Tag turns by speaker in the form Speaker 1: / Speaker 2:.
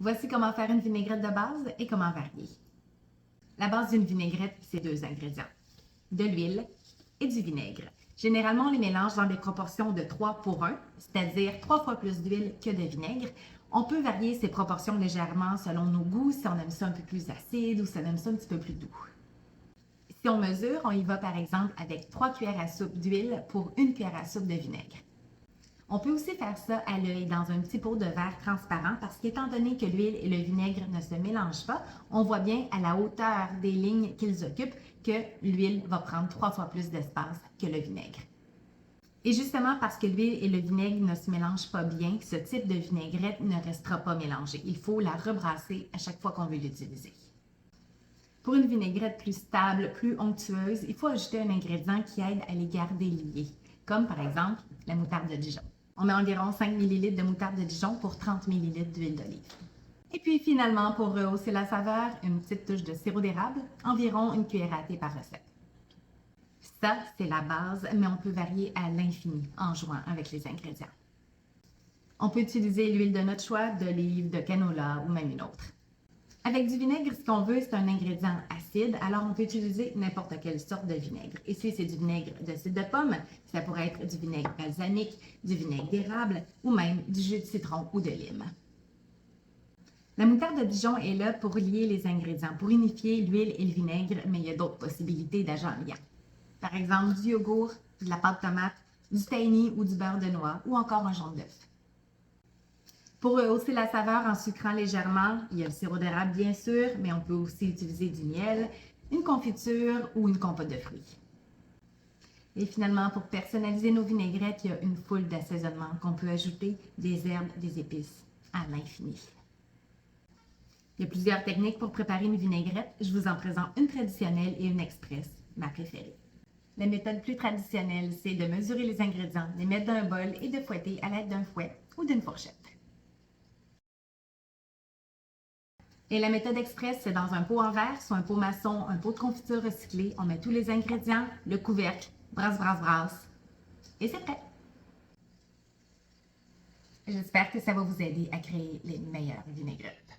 Speaker 1: Voici comment faire une vinaigrette de base et comment varier. La base d'une vinaigrette, c'est 2 ingrédients, de l'huile et du vinaigre. Généralement, on les mélange dans des proportions de 3 pour 1, c'est-à-dire 3 fois plus d'huile que de vinaigre. On peut varier ces proportions légèrement selon nos goûts, si on aime ça un peu plus acide ou si on aime ça un petit peu plus doux. Si on mesure, on y va par exemple avec 3 cuillères à soupe d'huile pour 1 cuillère à soupe de vinaigre. On peut aussi faire ça à l'œil dans un petit pot de verre transparent parce qu'étant donné que l'huile et le vinaigre ne se mélangent pas, on voit bien à la hauteur des lignes qu'ils occupent que l'huile va prendre 3 fois plus d'espace que le vinaigre. Et justement parce que l'huile et le vinaigre ne se mélangent pas bien, ce type de vinaigrette ne restera pas mélangé. Il faut la rebrasser à chaque fois qu'on veut l'utiliser. Pour une vinaigrette plus stable, plus onctueuse, il faut ajouter un ingrédient qui aide à les garder liés, comme par exemple la moutarde de Dijon. On met environ 5 ml de moutarde de Dijon pour 30 ml d'huile d'olive. Et puis finalement, pour rehausser la saveur, une petite touche de sirop d'érable, environ 1 cuillère à thé par recette. Ça, c'est la base, mais on peut varier à l'infini en jouant avec les ingrédients. On peut utiliser l'huile de notre choix, d'olive, de canola ou même une autre. Avec du vinaigre, ce qu'on veut, c'est un ingrédient acide, alors on peut utiliser n'importe quelle sorte de vinaigre. Ici, c'est du vinaigre de cidre de pomme, ça pourrait être du vinaigre balsamique, du vinaigre d'érable ou même du jus de citron ou de lime. La moutarde de Dijon est là pour lier les ingrédients, pour unifier l'huile et le vinaigre, mais il y a d'autres possibilités d'agents liants. Par exemple, du yogourt, de la pâte tomate, du tahini ou du beurre de noix ou encore un jaune d'œuf. Pour rehausser la saveur en sucrant légèrement, il y a le sirop d'érable bien sûr, mais on peut aussi utiliser du miel, une confiture ou une compote de fruits. Et finalement, pour personnaliser nos vinaigrettes, il y a une foule d'assaisonnements qu'on peut ajouter, des herbes, des épices, à l'infini. Il y a plusieurs techniques pour préparer une vinaigrette. Je vous en présente une traditionnelle et une express, ma préférée. La méthode plus traditionnelle, c'est de mesurer les ingrédients, les mettre dans un bol et de fouetter à l'aide d'un fouet ou d'une fourchette. Et la méthode express, c'est dans un pot en verre, soit un pot maçon, un pot de confiture recyclé. On met tous les ingrédients, le couvercle, brasse, brasse, brasse. Et c'est prêt. J'espère que ça va vous aider à créer les meilleures vinaigrettes.